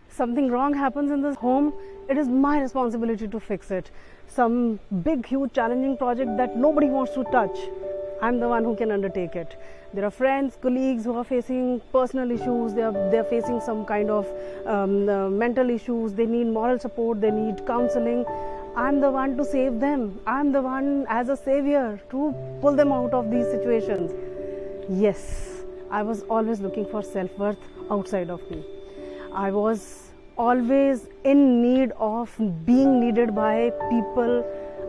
Something wrong happens in this home, it is my responsibility to fix it. Some big, huge, challenging project that nobody wants to touch, I'm the one who can undertake it. There are friends, colleagues who are facing personal issues, they're facing some kind of mental issues, they need moral support, they need counseling. I'm the one to save them. I'm the one as a savior to pull them out of these situations. Yes, I was always looking for self-worth outside of me. I was always in need of being needed by people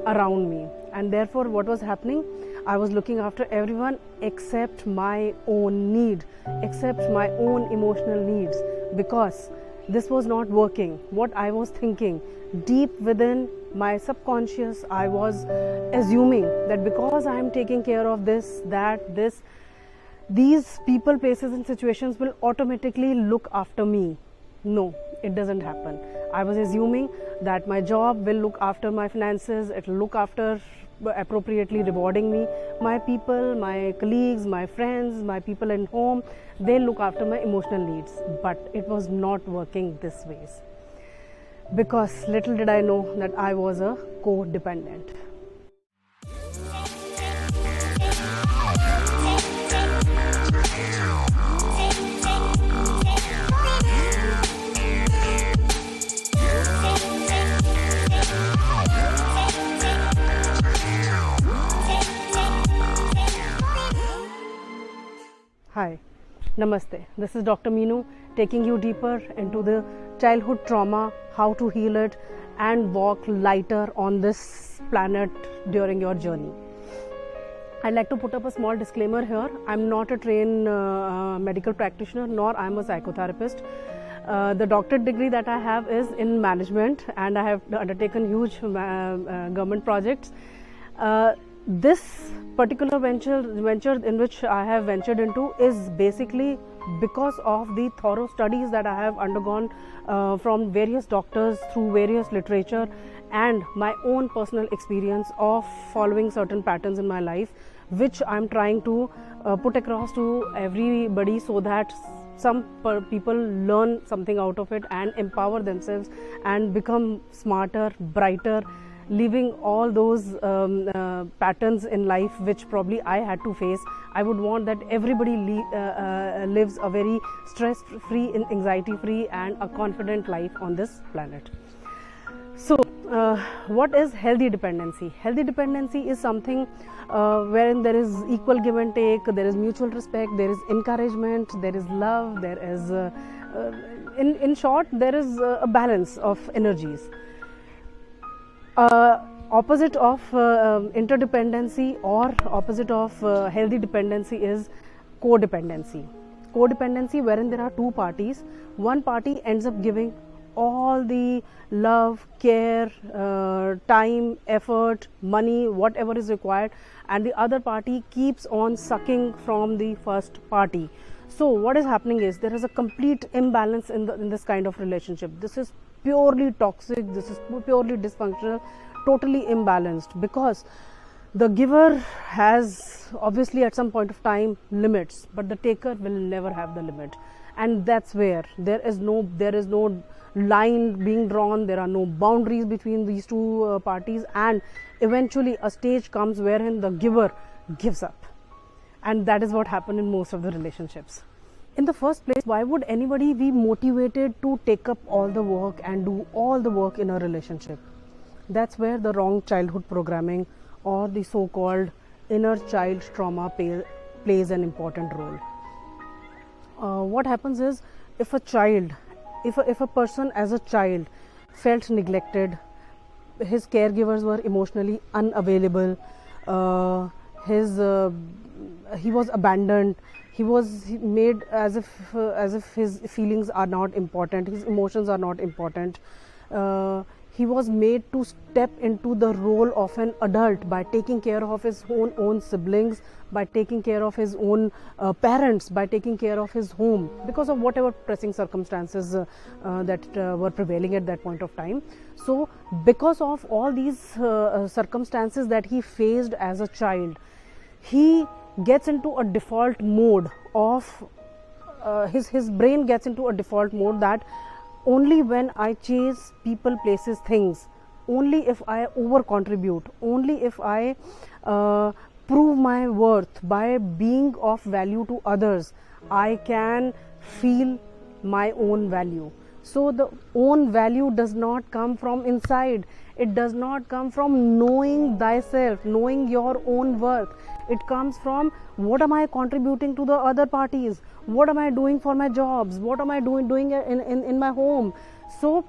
around me, and therefore what was happening, I was looking after everyone except my own need, except my own emotional needs, because this was not working. What I was thinking deep within my subconscious, I was assuming that because I am taking care of this, these people, places and situations will automatically look after me. No, it doesn't happen. I was assuming that my job will look after my finances, it will look after appropriately rewarding me. My people, my colleagues, my friends, my people at home, they look after my emotional needs. But it was not working this ways. Because little did I know that I was a codependent. Hi, Namaste. This is Dr. Meenu taking you deeper into the childhood trauma, how to heal it and walk lighter on this planet during your journey. I'd like to put up a small disclaimer here. I'm not a trained medical practitioner, nor I'm a psychotherapist. The doctorate degree that I have is in management, and I have undertaken huge government projects. This particular venture in which I have ventured into is basically because of the thorough studies that I have undergone from various doctors through various literature and my own personal experience of following certain patterns in my life, which I'm trying to put across to everybody so that some people learn something out of it and empower themselves and become smarter, brighter, leaving all those patterns in life which probably I had to face. I would want that everybody lives a very stress-free, anxiety-free and a confident life on this planet. So, what is healthy dependency? Healthy dependency is something wherein there is equal give and take, there is mutual respect, there is encouragement, there is love, there is, in short, there is a balance of energies. Opposite of interdependency or opposite of healthy dependency is codependency. Codependency wherein there are two parties. One party ends up giving all the love, care, time, effort, money, whatever is required, and the other party keeps on sucking from the first party. So what is happening is there is a complete imbalance in this kind of relationship. This is purely toxic, this is purely dysfunctional, totally imbalanced, because the giver has obviously at some point of time limits, but the taker will never have the limit, and that's where there is no line being drawn, there are no boundaries between these two parties, and eventually a stage comes wherein the giver gives up, and that is what happened in most of the relationships. In the first place, why would anybody be motivated to take up all the work and do all the work in a relationship? That's where the wrong childhood programming or the so-called inner child trauma plays an important role. What happens is, if a person as a child felt neglected, his caregivers were emotionally unavailable, he was abandoned, he was made as if his feelings are not important, his emotions are not important. He was made to step into the role of an adult by taking care of his own siblings, by taking care of his own parents, by taking care of his home, because of whatever pressing circumstances that were prevailing at that point of time. So because of all these circumstances that he faced as a child, he gets into a default mode of his brain gets into a default mode that only when I chase people, places, things, only if I over contribute, only if I prove my worth by being of value to others, I can feel my own value. So the own value does not come from inside. It does not come from knowing thyself, knowing your own worth. It comes from what am I contributing to the other parties? What am I doing for my jobs? What am I doing in my home? So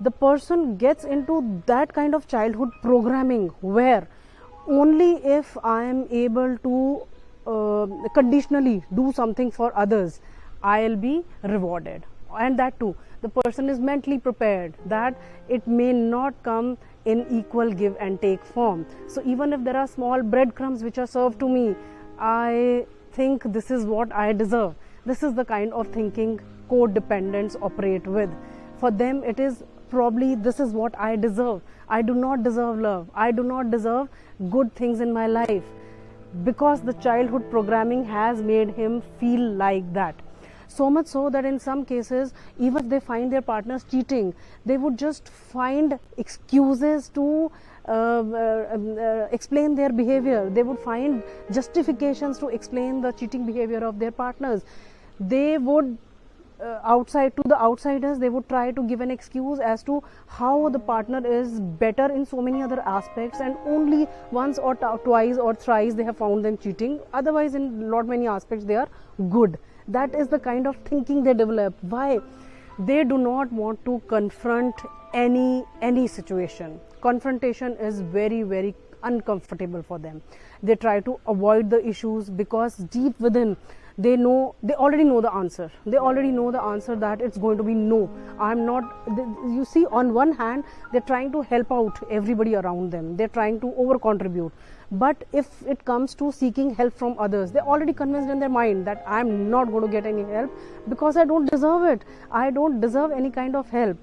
the person gets into that kind of childhood programming where only if I am able to conditionally do something for others, I'll be rewarded. And that too, the person is mentally prepared that it may not come in equal give and take form. So even if there are small breadcrumbs which are served to me, I think this is what I deserve. This is the kind of thinking codependents operate with. For them it is probably this is what I deserve. I do not deserve love. I do not deserve good things in my life, because the childhood programming has made him feel like that. So much so that in some cases, even if they find their partners cheating, they would just find excuses to explain their behavior. They would find justifications to explain the cheating behavior of their partners. They would outside to the outsiders, they would try to give an excuse as to how the partner is better in so many other aspects, and only once or twice or thrice they have found them cheating. Otherwise, in lot many aspects, they are good. That is the kind of thinking they develop. Why? They do not want to confront any situation. Confrontation is very, very uncomfortable for them. They try to avoid the issues because deep within they already know the answer. They already know the answer that it's going to be no. I'm not. You see, on one hand, they're trying to help out everybody around them. They're trying to over contribute. But if it comes to seeking help from others, they're already convinced in their mind that I'm not going to get any help because I don't deserve it. I don't deserve any kind of help.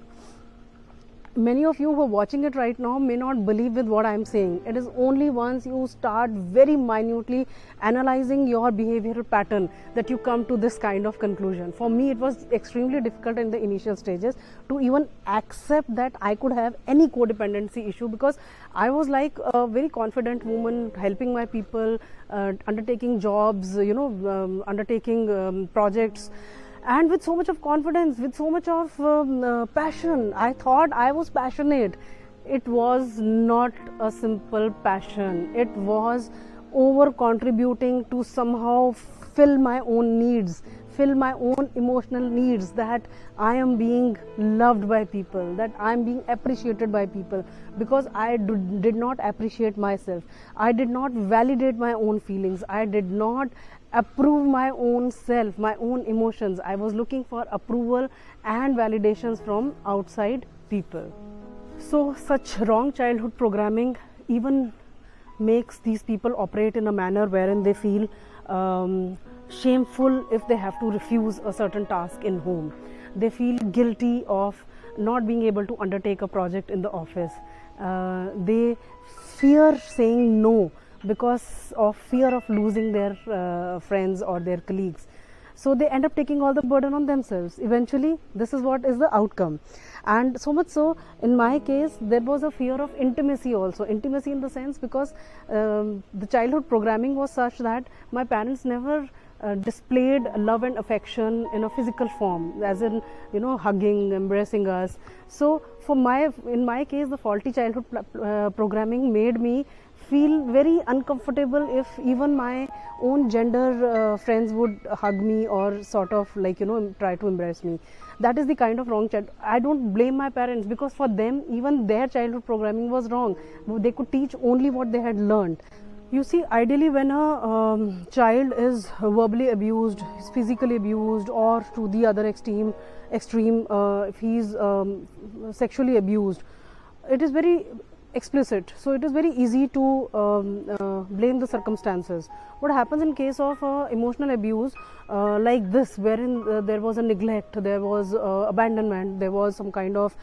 Many of you who are watching it right now may not believe with what I'm saying. It is only once you start very minutely analyzing your behavioral pattern that you come to this kind of conclusion. For me, it was extremely difficult in the initial stages to even accept that I could have any codependency issue, because I was like a very confident woman, helping my people, undertaking jobs, undertaking projects. And with so much of confidence, with so much of passion. I thought I was passionate. It was not a simple passion. It was over contributing to somehow fill my own needs, fill my own emotional needs, that I am being loved by people, that I am being appreciated by people, because I did not appreciate myself. I did not validate my own feelings. I did not approve my own self, my own emotions. I was looking for approval and validations from outside people. So such wrong childhood programming even makes these people operate in a manner wherein they feel shameful if they have to refuse a certain task in home. They feel guilty of not being able to undertake a project in the office. They fear saying no because of fear of losing their friends or their colleagues. So they end up taking all the burden on themselves. Eventually, this is what is the outcome. And so much so, in my case, there was a fear of intimacy also. Intimacy in the sense because the childhood programming was such that my parents never displayed love and affection in a physical form, as in, hugging, embracing us. So in my case, the faulty childhood programming made me feel very uncomfortable if even my own gender friends would hug me or sort of try to embrace me. That is the kind of wrong child. I don't blame my parents, because for them even their childhood programming was wrong. They could teach only what they had learned. You see, ideally when a child is verbally abused, is physically abused, or to the other extreme if he is sexually abused, it is very explicit. So it is very easy to blame the circumstances. What happens in case of emotional abuse like this, wherein there was a neglect, there was abandonment, there was some kind of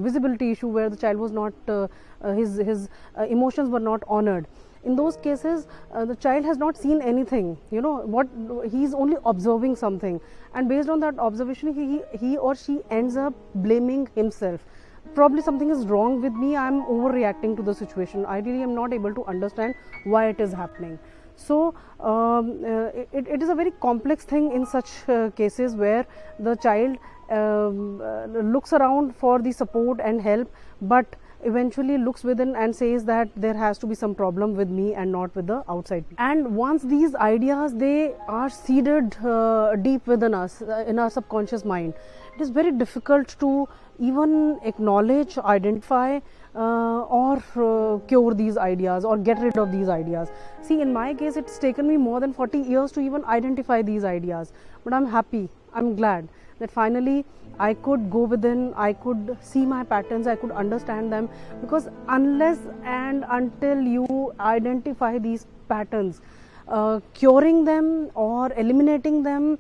visibility issue where the child was not, his emotions were not honored. In those cases, the child has not seen anything, what he's only observing something, and based on that observation he or she ends up blaming himself. Probably something is wrong with me, I'm overreacting to the situation, I really am not able to understand why it is happening. So it is a very complex thing in such cases where the child looks around for the support and help, but eventually looks within and says that there has to be some problem with me and not with the outside. And once these ideas, they are seeded deep within us, in our subconscious mind, it is very difficult to even acknowledge, identify or cure these ideas or get rid of these ideas. See, in my case, it's taken me more than 40 years to even identify these ideas, but I'm happy, I'm glad that finally I could go within, I could see my patterns, I could understand them, because unless and until you identify these patterns, curing them or eliminating them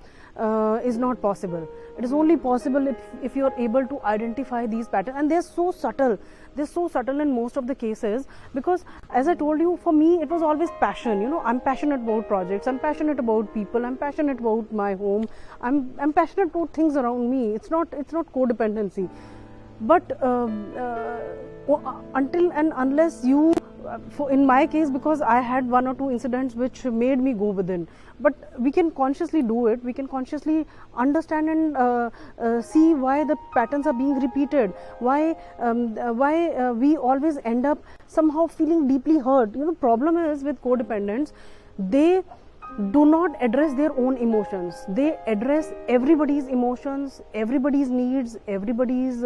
is not possible. It is only possible if you are able to identify these patterns, and they're so subtle. They're so subtle in most of the cases, because as I told you, for me it was always passion. I'm passionate about projects, I'm passionate about people, I'm passionate about my home, I'm passionate about things around me. It's not codependency. But until and unless you, in my case, because I had one or two incidents which made me go within, but we can consciously do it, we can consciously understand and see why the patterns are being repeated, why we always end up somehow feeling deeply hurt. Problem is with codependents, they do not address their own emotions, they address everybody's emotions, everybody's needs, everybody's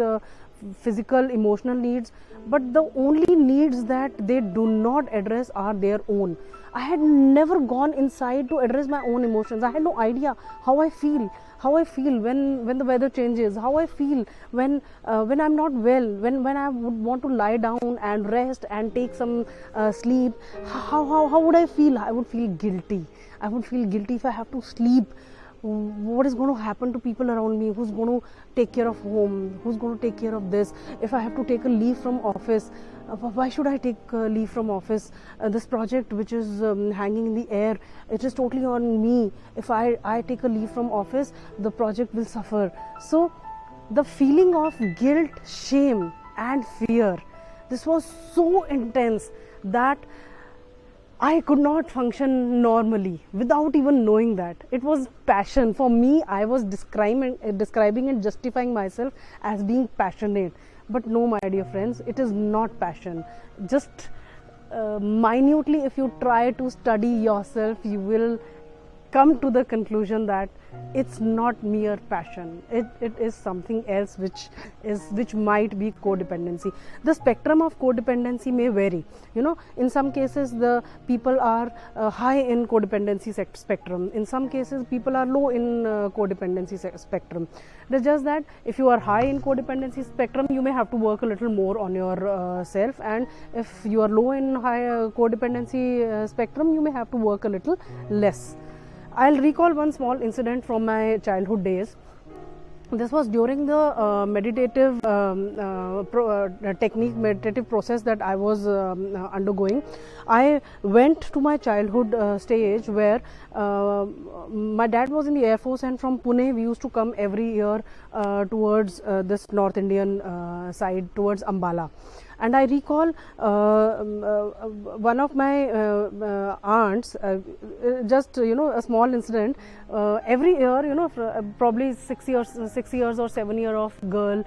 physical, emotional needs, but the only needs that they do not address are their own. I had never gone inside to address my own emotions. I had no idea how I feel when the weather changes, how I feel when I'm not well, when I would want to lie down and rest and take some sleep. How would I feel? I would feel guilty. I would feel guilty if I have to sleep. What is going to happen to people around me? Who's going to take care of home? Who's going to take care of this? If I have to take a leave from office, why should I take leave from office? This project which is hanging in the air, it is totally on me. If I take a leave from office, the project will suffer. So the feeling of guilt, shame and fear, this was so intense that I could not function normally without even knowing that. It was passion. For me, I was describing and justifying myself as being passionate. But no, my dear friends, it is not passion. Just minutely, if you try to study yourself, you will come to the conclusion that it's not mere passion. It is something else which might be codependency. The spectrum of codependency may vary. In some cases the people are high in codependency spectrum. In some cases people are low in codependency spectrum. It's just that if you are high in codependency spectrum, you may have to work a little more on your self, and if you are low in high codependency spectrum, you may have to work a little less. I'll recall one small incident from my childhood days. This was during the meditative meditative process that I was undergoing. I went to my childhood stage where my dad was in the Air Force, and from Pune we used to come every year towards this North Indian side, towards Ambala. And I recall one of my aunts, just a small incident. Every year, probably 6 years or 7 year of girl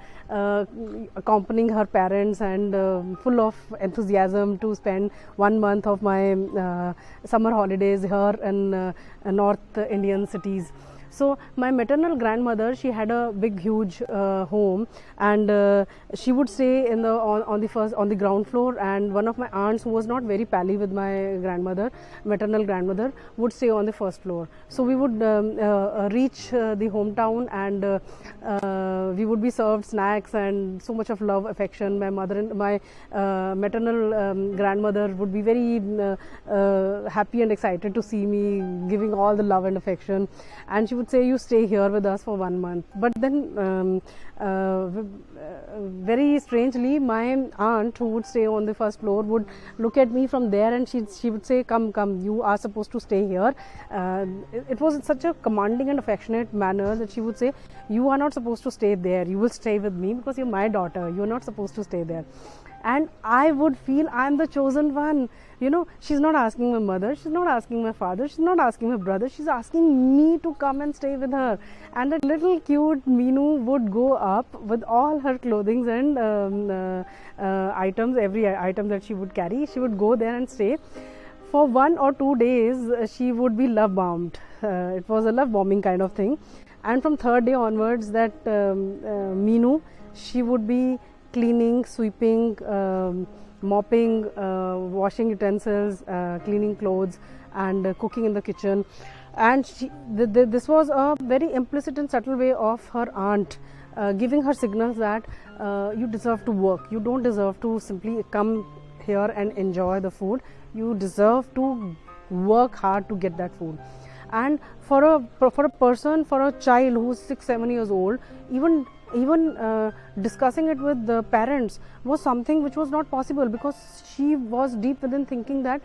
accompanying her parents and full of enthusiasm to spend 1 month of my summer holidays here in North Indian cities. So my maternal grandmother, she had a big huge home, and she would stay in on the ground floor, and one of my aunts, who was not very pally with my maternal grandmother, would stay on the first floor. So we would reach the hometown, and we would be served snacks and so much of love, affection. My maternal grandmother would be very happy and excited to see me, giving all the love and affection, and she would say, you stay here with us for 1 month. But then very strangely, my aunt, who would stay on the first floor, would look at me from there, and she would say, come, you are supposed to stay here. It was in such a commanding and affectionate manner that she would say, you are not supposed to stay there, you will stay with me because you're my daughter, you're not supposed to stay there. And I would feel I'm the chosen one. She's not asking my mother, she's not asking my father, she's not asking my brother, she's asking me to come and stay with her. And that little cute Meenu would go up with all her clothing and items, every item that she would carry. She would go there and stay. For 1 or 2 days, she would be love bombed. It was a love bombing kind of thing. And from 3rd day onwards, that Meenu, she would be cleaning, sweeping, mopping, washing utensils, cleaning clothes, and cooking in the kitchen. And this was a very implicit and subtle way of her aunt giving her signals that you deserve to work. You don't deserve to simply come here and enjoy the food. You deserve to work hard to get that food. And for a person, for a child who's 6-7 years old, even discussing it with the parents was something which was not possible, because she was deep within thinking that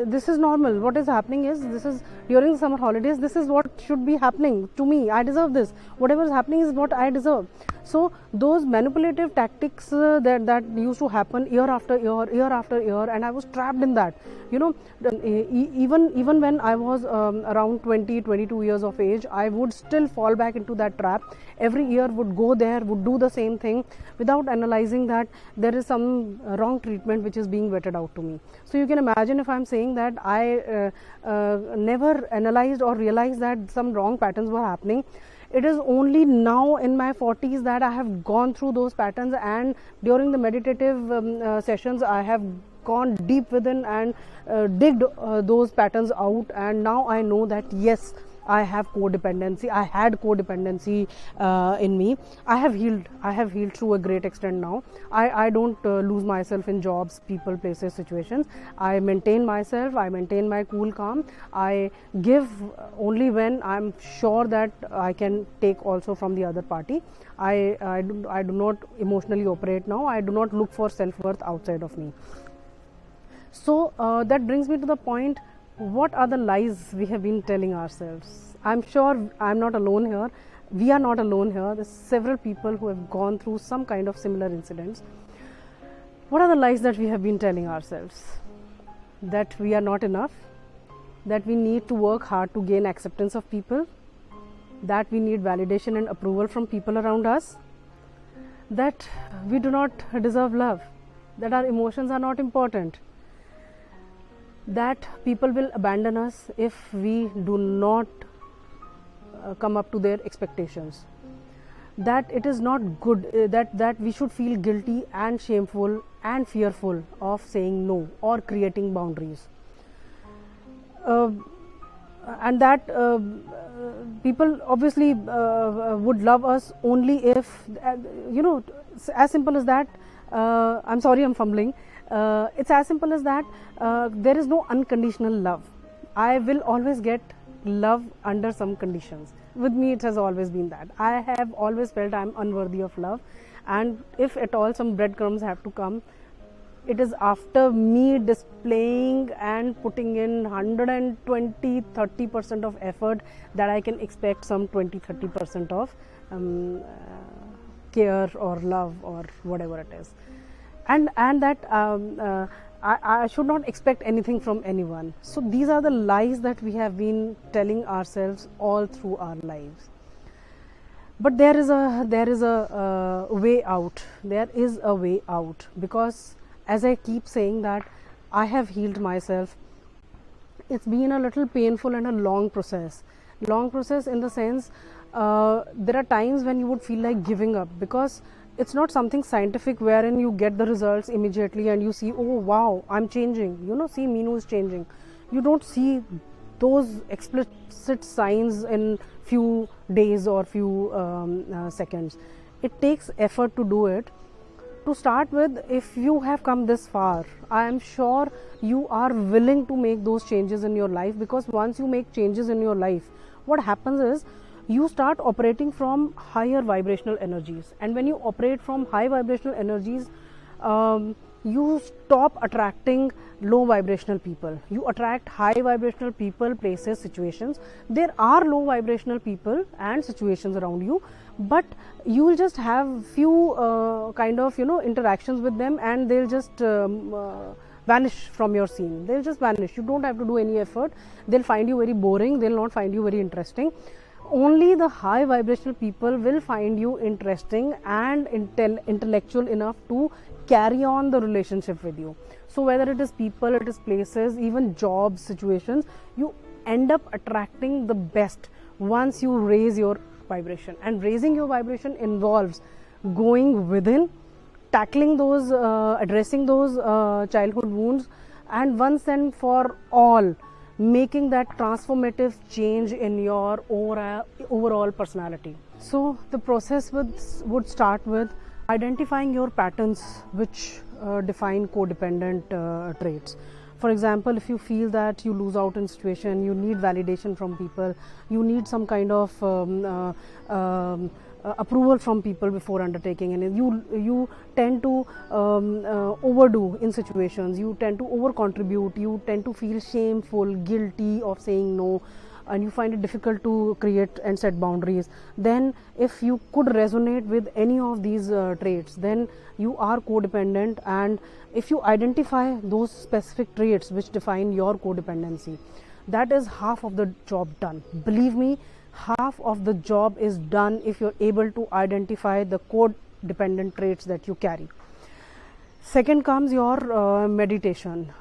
this is normal. What is happening is, this is during the summer holidays, this is what should be happening to me. I deserve this. Whatever is happening is what I deserve. So those manipulative tactics that used to happen year after year, and I was trapped in that. Even when I was around 20-22 years of age, I would still fall back into that trap. Every year would go there, would do the same thing without analyzing that there is some wrong treatment which is being vetted out to me. So you can imagine if I'm saying that I never analyzed or realized that some wrong patterns were happening. It is only now in my 40s that I have gone through those patterns, and during the meditative sessions I have gone deep within and digged those patterns out, and now I know that yes, I have codependency. I had codependency in me. I have healed to a great extent now. I don't lose myself in jobs, people, places, situations. I maintain myself. I maintain my cool, calm. I give only when I'm sure that I can take also from the other party. I do not emotionally operate now. I do not look for self-worth outside of me. So that brings me to the point, what are the lies we have been telling ourselves? I'm sure I'm not alone here. We are not alone here. There's several people who have gone through some kind of similar incidents. What are the lies that we have been telling ourselves? That we are not enough, that we need to work hard to gain acceptance of people, that we need validation and approval from people around us, that we do not deserve love, that our emotions are not important, that people will abandon us if we do not come up to their expectations, that it is not good, that we should feel guilty and shameful and fearful of saying no or creating boundaries, and that people obviously would love us only if, as simple as that. I'm sorry, I'm fumbling. It's as simple as that. There is no unconditional love. I will always get love under some conditions. With me, it has always been that. I have always felt I'm unworthy of love, and if at all some breadcrumbs have to come, it is after me displaying and putting in 120-30% of effort that I can expect some 20-30% of care or love or whatever it is. And that I should not expect anything from anyone. So these are the lies that we have been telling ourselves all through our lives. But there is a way out. There is a way out, because as I keep saying that I have healed myself. It's been a little painful and a long process. Long process in the sense, there are times when you would feel like giving up, because it's not something scientific wherein you get the results immediately and you see, oh wow, I'm changing. See, Meenu is changing. You don't see those explicit signs in few days or few seconds. It takes effort to do it. To start with, if you have come this far, I am sure you are willing to make those changes in your life, because once you make changes in your life, what happens is you start operating from higher vibrational energies, and when you operate from high vibrational energies, you stop attracting low vibrational people. You attract high vibrational people, places, situations. There are low vibrational people and situations around you, but you will just have few kind of interactions with them, and they'll just vanish from your scene. They'll just vanish. You don't have to do any effort. They'll find you very boring. They'll not find you very interesting. Only the high vibrational people will find you interesting and intellectual enough to carry on the relationship with you. So whether it is people, it is places, even jobs, situations, you end up attracting the best once you raise your vibration. And raising your vibration involves going within, tackling those, addressing those childhood wounds, and once and for all making that transformative change in your overall personality. So the process would start with identifying your patterns which define codependent traits. For example, if you feel that you lose out in situation, you need validation from people, you need some kind of approval from people before undertaking, and you tend to overdo in situations, you tend to over contribute, you tend to feel shameful, guilty of saying no, and you find it difficult to create and set boundaries, then if you could resonate with any of these traits, then you are codependent. And if you identify those specific traits which define your codependency, that is half of the job done. Believe me, half of the job is done if you're able to identify the codependent traits that you carry. Second comes your meditation.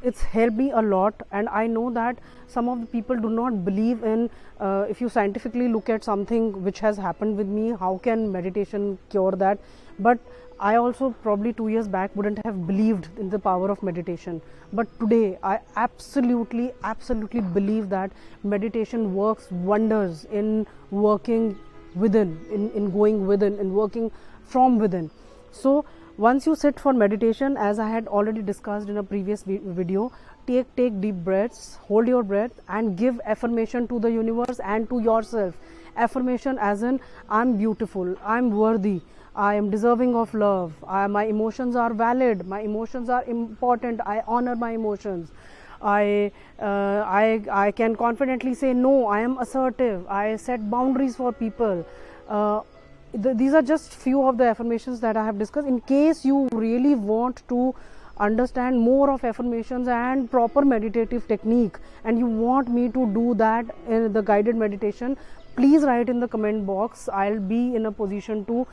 It's helped me a lot, and I know that some of the people do not believe in if you scientifically look at something which has happened with me, how can meditation cure that? But I also probably 2 years back wouldn't have believed in the power of meditation, but today I absolutely believe that meditation works wonders in working within, in going within, in working from within. So once you sit for meditation, as I had already discussed in a previous video, take deep breaths, hold your breath, and give affirmation to the universe and to yourself. Affirmation as in, I'm beautiful, I'm worthy, I am deserving of love, my emotions are valid, my emotions are important, I honor my emotions, I can confidently say no, I am assertive, I set boundaries for people. These are just few of the affirmations that I have discussed. In case you really want to understand more of affirmations and proper meditative technique, and you want me to do that in the guided meditation, please write in the comment box. I'll be in a position to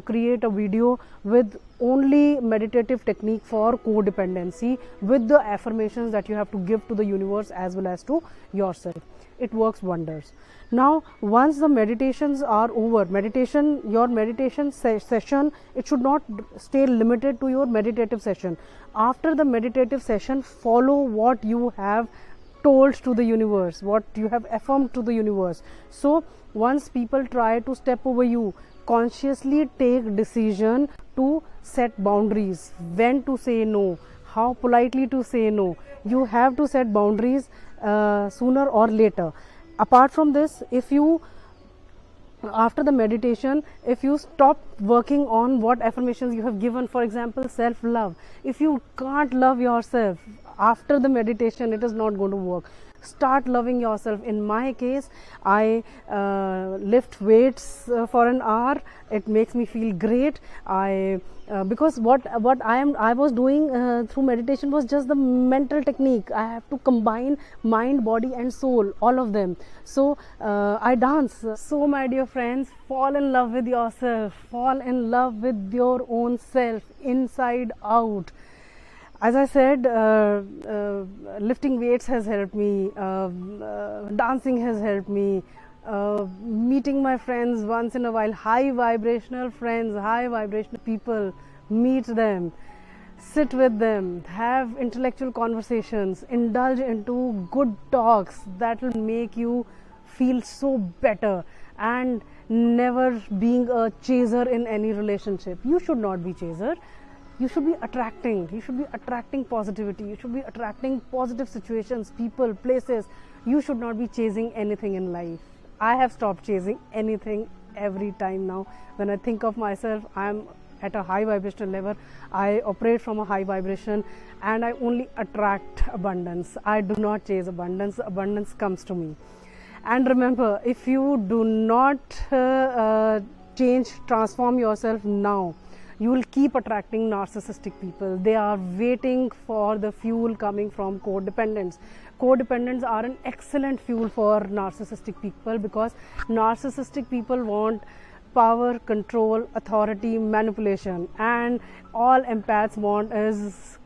create a video with only meditative technique for codependency, with the affirmations that you have to give to the universe as well as to yourself. It works wonders. Now once the meditations are over, your meditation session, it should not stay limited to your meditative session. After the meditative session, follow what you have told to the universe, what you have affirmed to the universe. So once people try to step over you, consciously take decision to set boundaries, when to say no, how politely to say no. You have to set boundaries sooner or later. Apart from this, if you, after the meditation, if you stop working on what affirmations you have given, for example, self-love, if you can't love yourself after the meditation, it is not going to work. Start loving yourself. In my case, I lift weights for an hour. It makes me feel great. Because what I was doing through meditation was just the mental technique. I have to combine mind, body and soul, all of them. So I dance. So my dear friends, fall in love with yourself, fall in love with your own self, inside out. As I said, lifting weights has helped me, dancing has helped me, meeting my friends once in a while, high vibrational friends, high vibrational people, meet them, sit with them, have intellectual conversations, indulge into good talks that will make you feel so better, and never being a chaser in any relationship. You should not be chaser. You should be attracting positivity, you should be attracting positive situations, people, places. You should not be chasing anything in life. I have stopped chasing anything every time now. When I think of myself, I'm at a high vibrational level. I operate from a high vibration and I only attract abundance. I do not chase abundance. Abundance comes to me. And remember, if you do not transform yourself now, you will keep attracting narcissistic people. They are waiting for the fuel coming from codependents. Codependents are an excellent fuel for narcissistic people, because narcissistic people want power, control, authority, manipulation, and all empaths want is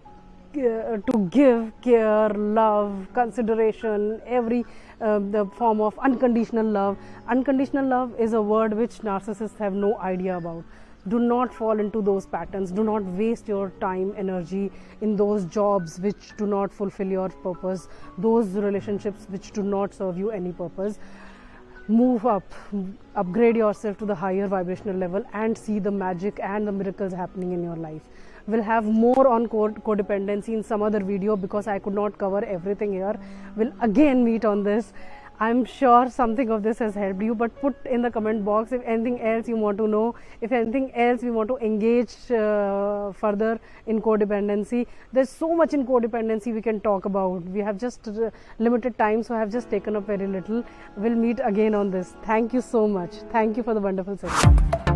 to give care, love, consideration, every the form of unconditional love. Unconditional love is a word which narcissists have no idea about. Do not fall into those patterns. Do not waste your time, energy in those jobs which do not fulfill your purpose, those relationships which do not serve you any purpose. Move up, upgrade yourself to the higher vibrational level and see the magic and the miracles happening in your life. We'll have more on codependency in some other video, because I could not cover everything here. We'll again meet on this. I'm sure something of this has helped you, but put in the comment box if anything else you want to know, if anything else we want to engage further in codependency. There's so much in codependency we can talk about. We have just limited time, so I have just taken up very little. We'll meet again on this. Thank you so much. Thank you for the wonderful session.